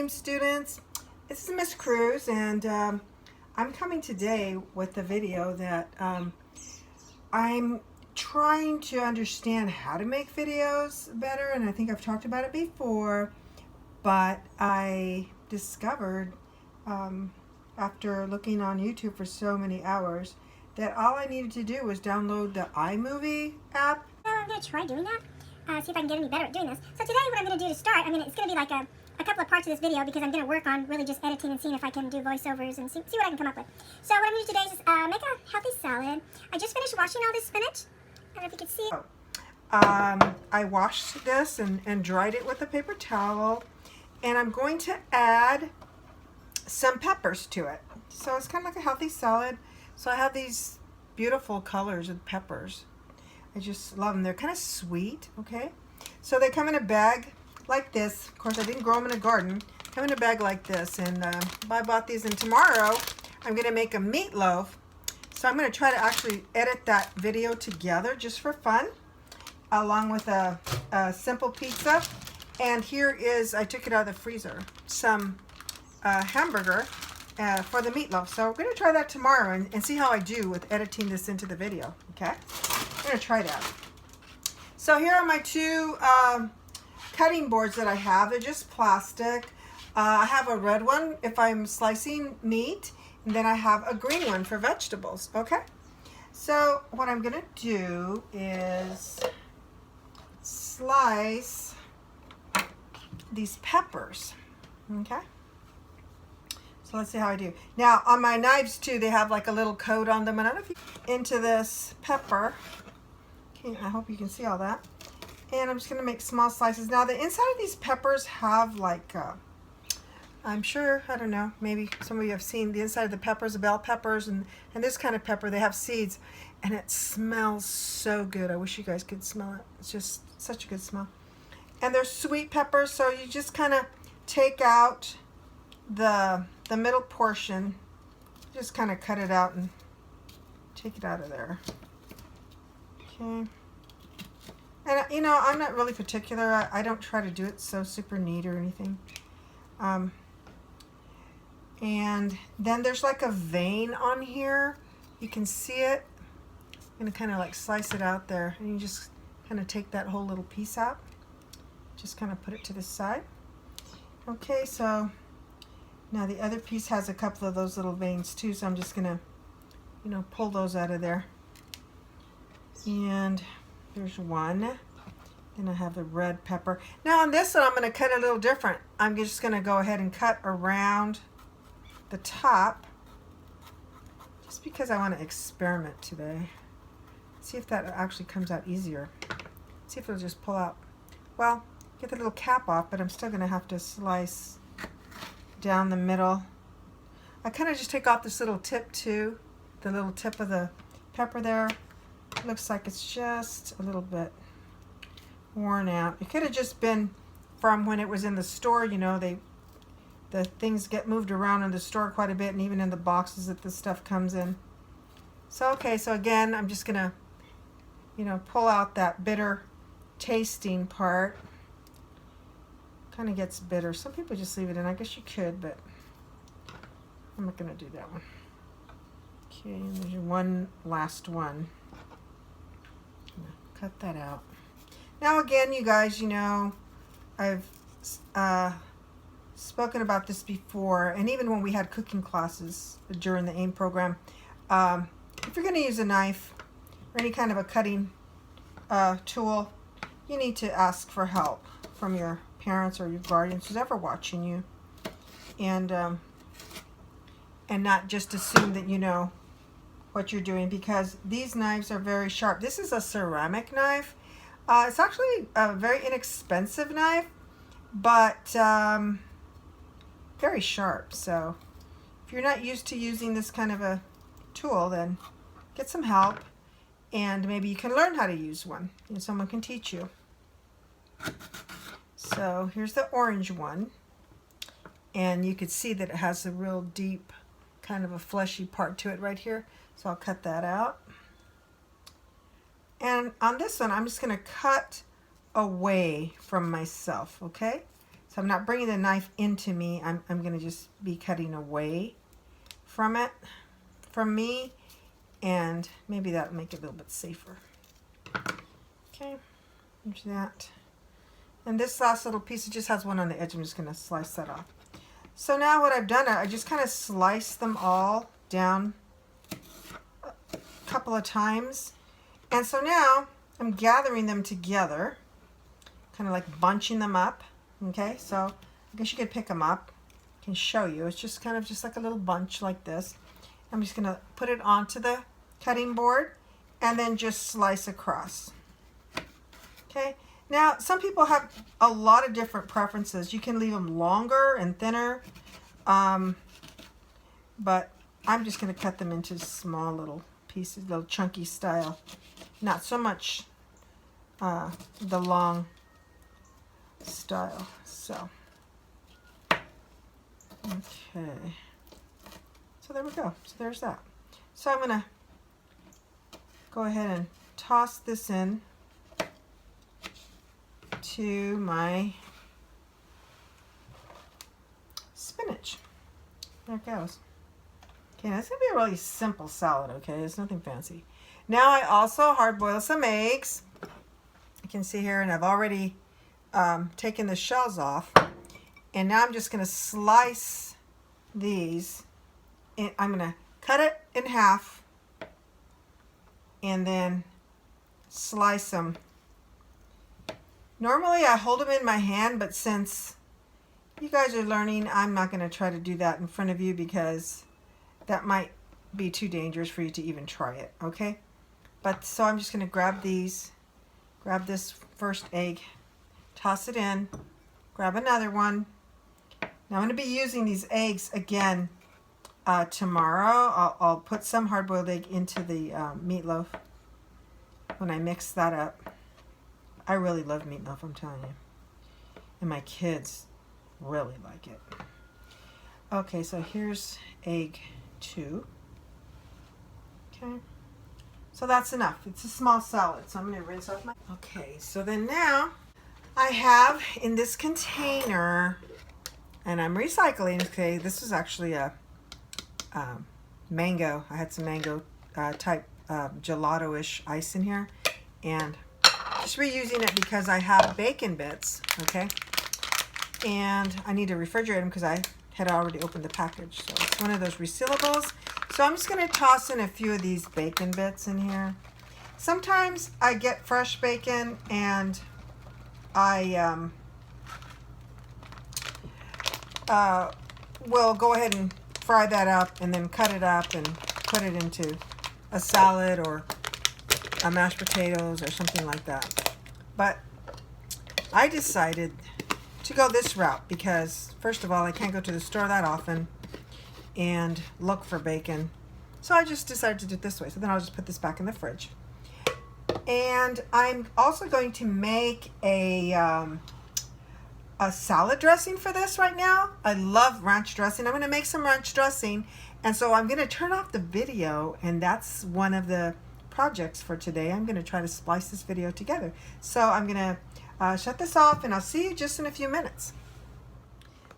team students. This is Miss Cruz, and I'm coming today with a video that I'm trying to understand how to make videos better, and I think I've talked about it before, but I discovered after looking on YouTube for so many hours that all I needed to do was download the iMovie app. I'm going to try doing that, see if I can get any better at doing this. So today what I'm going to do to start, it's going to be like a couple of parts of this video because I'm going to work on really just editing and seeing if I can do voiceovers and see what I can come up with. So what I'm going to do today is make a healthy salad. I just finished washing all this spinach. I don't know if you can see it. I washed this and dried it with a paper towel, and I'm going to add some peppers to it. So it's kind of like a healthy salad. So I have these beautiful colors of peppers. I just love them. They're kind of sweet, okay? So they come in a bag like this. Of course, I didn't grow them in a garden. Come in a bag like this, and I bought these, and tomorrow I'm going to make a meatloaf. So I'm going to try to actually edit that video together just for fun, along with a simple pizza. And here is, I took it out of the freezer, some hamburger for the meatloaf. So we're going to try that tomorrow and see how I do with editing this into the video, okay? I'm going to try that. So here are my two cutting boards that I have. They're just plastic. I have a red one if I'm slicing meat, and then I have a green one for vegetables, okay? So what I'm going to do is slice these peppers, okay? So let's see how I do. Now on my knives too, they have like a little coat on them, and I don't know if you into this pepper. Okay, I hope you can see all that. And I'm just going to make small slices. Now the inside of these peppers have like, I'm sure, I don't know, maybe some of you have seen the inside of the peppers, the bell peppers, and this kind of pepper, they have seeds, and it smells so good. I wish you guys could smell it. It's just such a good smell. And they're sweet peppers, so you just kind of take out the middle portion, just kind of cut it out and take it out of there. Okay. And you know, I'm not really particular. I don't try to do it so super neat or anything. And then there's like a vein on here. You can see it. I'm going to kind of like slice it out there, and you just kind of take that whole little piece out. Just kind of put it to the side. Okay, so now the other piece has a couple of those little veins too, so I'm just going to, you know, pull those out of there. And there's one. Then I have the red pepper. Now on this one, I'm going to cut it a little different. I'm just going to go ahead and cut around the top, just because I want to experiment today. See if that actually comes out easier. See if it'll just pull out. Well, get the little cap off, but I'm still going to have to slice down the middle. I kind of just take off this little tip too, the little tip of the pepper there. It looks like it's just a little bit worn out. It could have just been from when it was in the store, you know, the things get moved around in the store quite a bit, and even in the boxes that this stuff comes in. So okay, so again, I'm just gonna, you know, pull out that bitter tasting part. Kind of gets bitter. Some people just leave it in. I guess you could, but I'm not gonna do that one. Okay, and there's one last one. Cut that out. Now again, you guys, you know, I've spoken about this before, and even when we had cooking classes during the AIM program, if you're going to use a knife or any kind of a cutting tool, you need to ask for help from your parents or your guardians, who's ever watching you, and not just assume that you know what you're doing, because these knives are very sharp. This is a ceramic knife. It's actually a very inexpensive knife, but very sharp. So if you're not used to using this kind of a tool, then get some help, and maybe you can learn how to use one, and someone can teach you. So here's the orange one, and you could see that it has a real deep kind of a fleshy part to it right here. So I'll cut that out. And on this one, I'm just going to cut away from myself, okay? So I'm not bringing the knife into me. I'm going to just be cutting away from it, from me, and maybe that'll make it a little bit safer. Okay, there's that. And this last little piece, it just has one on the edge. I'm just going to slice that off. So now what I've done, I just kind of sliced them all down a couple of times. And so now I'm gathering them together, kind of like bunching them up. Okay, so I guess you could pick them up. I can show you. It's just kind of just like a little bunch like this. I'm just going to put it onto the cutting board and then just slice across. Okay, now some people have a lot of different preferences. You can leave them longer and thinner, but I'm just going to cut them into small little pieces, little chunky style. Not so much the long style. So, okay. So there we go. So there's that. So I'm going to go ahead and toss this in to my spinach. There it goes. Okay, now it's going to be a really simple salad, okay? It's nothing fancy. Now I also hard-boiled some eggs. You can see here, and I've already taken the shells off. And now I'm just going to slice these. And I'm going to cut it in half and then slice them. Normally I hold them in my hand, but since you guys are learning, I'm not going to try to do that in front of you because that might be too dangerous for you to even try it, okay? But so I'm just going to grab these, grab this first egg, toss it in, grab another one. Now I'm going to be using these eggs again tomorrow. I'll put some hard-boiled egg into the meatloaf when I mix that up. I really love meatloaf, I'm telling you. And my kids really like it. Okay, so here's egg 2. Okay. So that's enough. It's a small salad, so I'm going to rinse off my... Okay, so then now I have in this container, and I'm recycling, okay, this is actually a mango. I had some mango type gelato-ish ice in here, and just reusing it because I have bacon bits, okay, and I need to refrigerate them because I had already opened the package. So it's one of those resealables. So I'm just going to toss in a few of these bacon bits in here. Sometimes I get fresh bacon and I will go ahead and fry that up and then cut it up and put it into a salad or a mashed potatoes or something like that. But I decided to go this route because, first of all, I can't go to the store that often and look for bacon. So I just decided to do it this way. So then I'll just put this back in the fridge. And I'm also going to make a salad dressing for this right now. I love ranch dressing. I'm going to make some ranch dressing. And so I'm going to turn off the video, and that's one of the projects for today. I'm going to try to splice this video together. So I'm going to shut this off, and I'll see you just in a few minutes.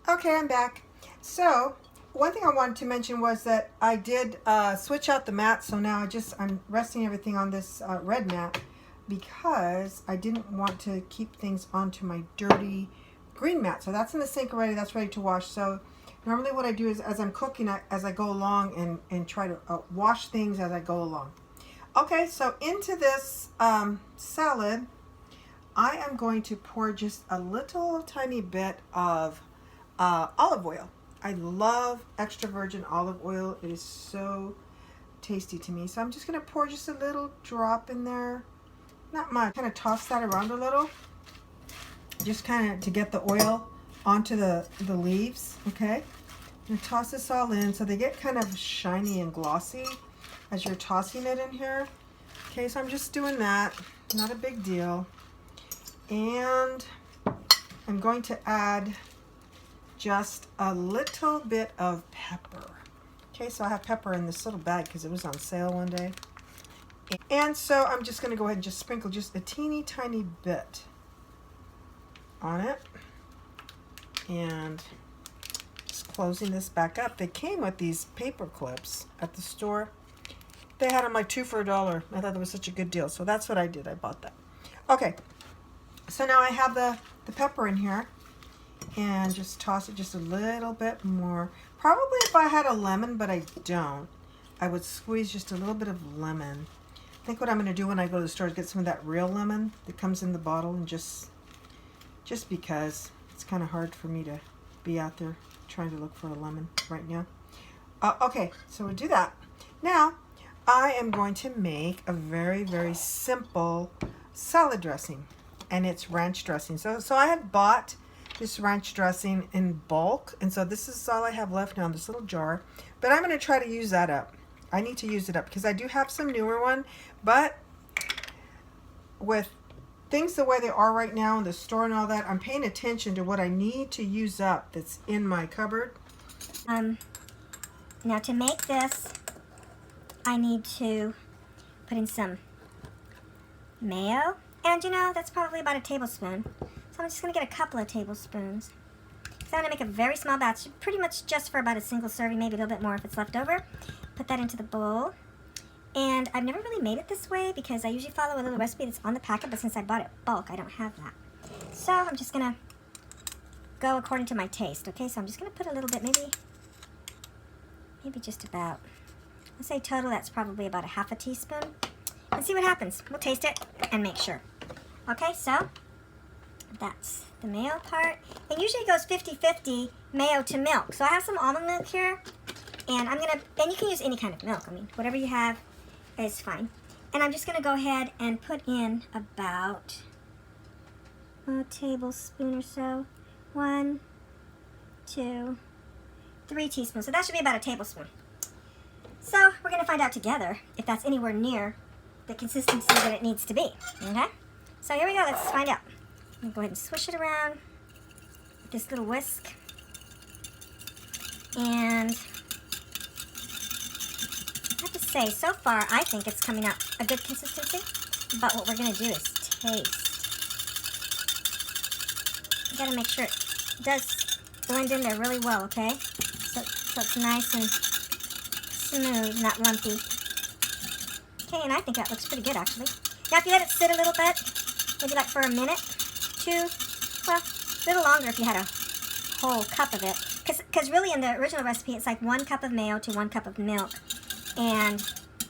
Okay, I'm back. So one thing I wanted to mention was that I did switch out the mat. So now I'm resting everything on this red mat because I didn't want to keep things onto my dirty green mat. So that's in the sink already. That's ready to wash. So normally what I do is as I'm cooking, as I go along and try to wash things as I go along. Okay, so into this salad, I am going to pour just a little tiny bit of olive oil. I love extra virgin olive oil. It is so tasty to me. So I'm just going to pour just a little drop in there. Not much. Kind of toss that around a little. Just kind of to get the oil onto the leaves. Okay. And toss this all in so they get kind of shiny and glossy as you're tossing it in here. Okay, so I'm just doing that. Not a big deal. And I'm going to add just a little bit of pepper. Okay, so I have pepper in this little bag because it was on sale one day. And so I'm just going to go ahead and just sprinkle just a teeny tiny bit on it. And just closing this back up. They came with these paper clips at the store. They had them like 2 for $1. I thought that was such a good deal. So that's what I did. I bought that. Okay. So now I have the pepper in here. And just toss it just a little bit more. Probably if I had a lemon, but I don't, I would squeeze just a little bit of lemon. I think what I'm going to do when I go to the store is get some of that real lemon that comes in the bottle, and just because it's kind of hard for me to be out there trying to look for a lemon right now. Okay, so we'll do that. Now, I am going to make a very, very simple salad dressing, and it's ranch dressing. So I had bought this ranch dressing in bulk, and so this is all I have left now in this little jar, but I'm going to try to use that up. I need to use it up because I do have some newer one, but with things the way they are right now in the store and all that, I'm paying attention to what I need to use up that's in my cupboard. Now to make this, I need to put in some mayo, and you know, that's probably about a tablespoon. So I'm just going to get a couple of tablespoons. So I'm going to make a very small batch, pretty much just for about a single serving, maybe a little bit more if it's left over. Put that into the bowl. And I've never really made it this way because I usually follow a little recipe that's on the packet, but since I bought it bulk, I don't have that. So I'm just going to go according to my taste, okay? So I'm just going to put a little bit, maybe just about, let's say total, that's probably about a half a teaspoon. And see what happens. We'll taste it and make sure. Okay, so that's the mayo part. It usually goes 50-50 mayo to milk. So I have some almond milk here, and and you can use any kind of milk. I mean, whatever you have is fine. And I'm just gonna go ahead and put in about a tablespoon or so. 1, 2, 3 teaspoons. So that should be about a tablespoon. So we're gonna find out together if that's anywhere near the consistency that it needs to be, okay? So here we go, let's find out. I'm gonna go ahead and swish it around with this little whisk. And I have to say, so far, I think it's coming out a good consistency. But what we're gonna do is taste. You gotta make sure it does blend in there really well, okay? So it's nice and smooth, not lumpy. Okay, and I think that looks pretty good, actually. Now, if you let it sit a little bit, maybe like for a minute, 2, well, a little longer if you had a whole cup of it. Because really in the original recipe, it's like 1 cup of mayo to 1 cup of milk. And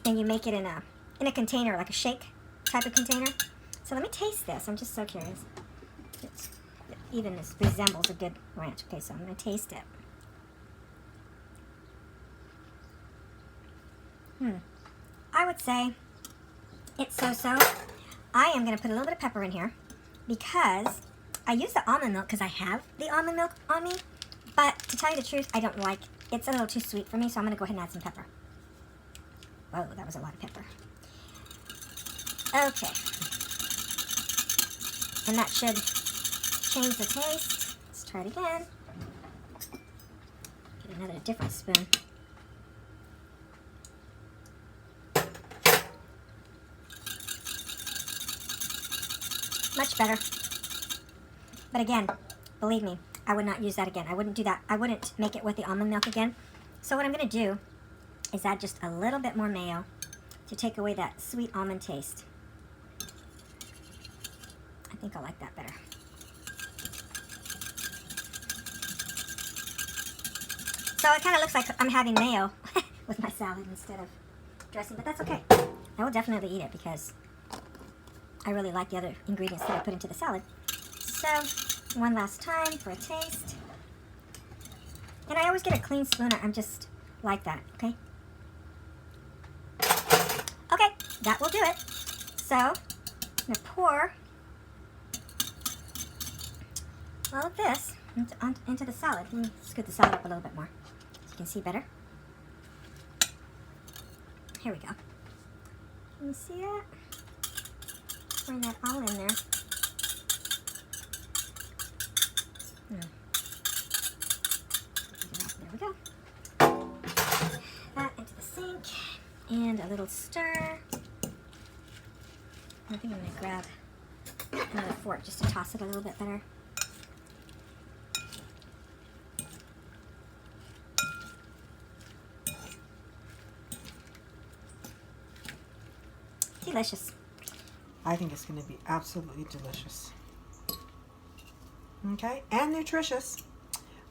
then you make it in a container, like a shake type of container. So let me taste this. I'm just so curious. It even resembles a good ranch. Okay, so I'm going to taste it. I would say it's so-so. I am going to put a little bit of pepper in here because I use the almond milk because I have the almond milk on me. But to tell you the truth, I don't like, it's a little too sweet for me, so I'm going to go ahead and add some pepper. Whoa, that was a lot of pepper. Okay. And that should change the taste. Let's try it again. Get another different spoon. Much better. But again, believe me, I would not use that again. I wouldn't do that. I wouldn't make it with the almond milk again. So what I'm going to do is add just a little bit more mayo to take away that sweet almond taste. I think I like that better. So it kind of looks like I'm having mayo with my salad instead of dressing, but that's okay. I will definitely eat it because I really like the other ingredients that I put into the salad. So, one last time for a taste. And I always get a clean spoon. I'm just like that, okay? Okay, that will do it. So, I'm going to pour all of this into the salad. Let me scoot the salad up a little bit more so you can see better. Here we go. Can you see that? Bring that all in there. There we go. That into the sink. And a little stir. I think I'm going to grab another fork just to toss it a little bit better. delicious. I think it's going to be absolutely delicious. Okay, and nutritious.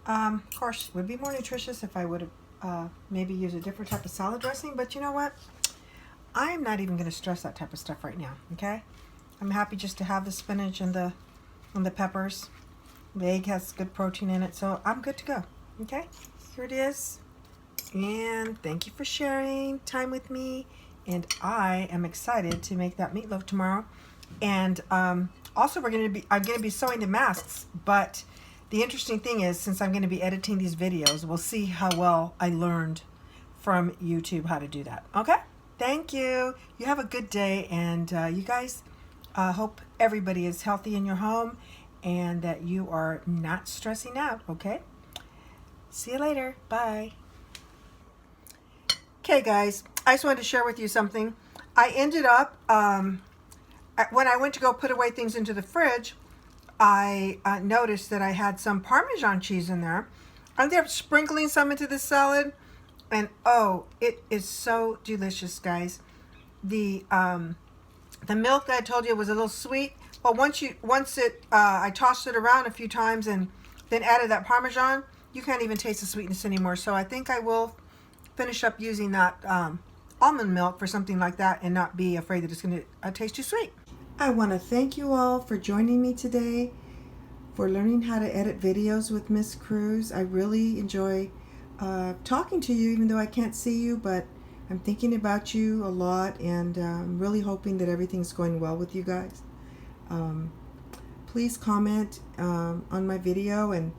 Of course, it would be more nutritious if I would have maybe used a different type of salad dressing, but you know what? I'm not even going to stress that type of stuff right now, okay? I'm happy just to have the spinach and the peppers. The egg has good protein in it, so I'm good to go, okay? Here it is. And thank you for sharing time with me. And I am excited to make that meatloaf tomorrow. And also I'm going to be sewing the masks, but the interesting thing is, since I'm going to be editing these videos, we'll see how well I learned from YouTube how to do that. Okay? Thank you. You have a good day, and you guys, hope everybody is healthy in your home and that you are not stressing out, okay? See you later. Bye. Okay, guys, I just wanted to share with you something. I ended up, when I went to go put away things into the fridge, I noticed that I had some Parmesan cheese in there. I ended up sprinkling some into the salad, and oh, it is so delicious, guys. The milk that I told you was a little sweet. Well, I tossed it around a few times and then added that Parmesan, you can't even taste the sweetness anymore. So I think I will finish up using that almond milk for something like that and not be afraid that it's going to taste too sweet. I want to thank you all for joining me today for learning how to edit videos with Miss Cruz. I really enjoy talking to you, even though I can't see you, but I'm thinking about you a lot, and I'm really hoping that everything's going well with you guys. Please comment on my video, and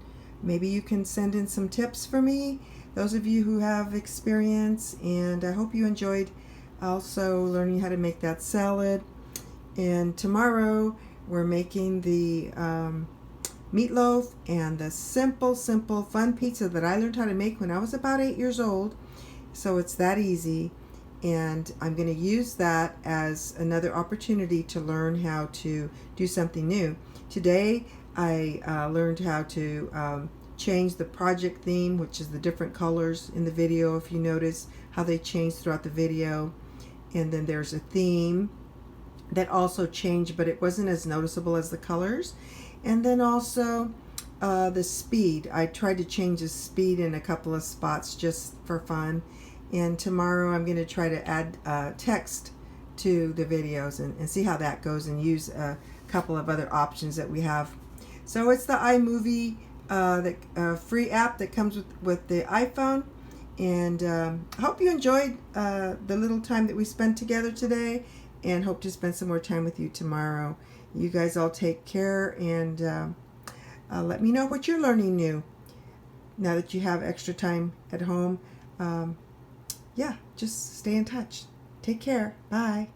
maybe you can send in some tips for me, those of you who have experience, and I hope you enjoyed also learning how to make that salad. And tomorrow we're making the meatloaf and the simple, fun pizza that I learned how to make when I was about 8 years old. So it's that easy. And I'm going to use that as another opportunity to learn how to do something new. Today I learned how to change the project theme, which is the different colors in the video, if you notice how they change throughout the video. And then there's a theme that also changed, but it wasn't as noticeable as the colors. And then also the speed. I tried to change the speed in a couple of spots just for fun. And tomorrow I'm going to try to add text to the videos and see how that goes, and use a couple of other options that we have. So it's the iMovie, the free app that comes with the iPhone. And I hope you enjoyed the little time that we spent together today, and hope to spend some more time with you tomorrow. You guys all take care, and let me know what you're learning new now that you have extra time at home. Yeah, just stay in touch. Take care. Bye.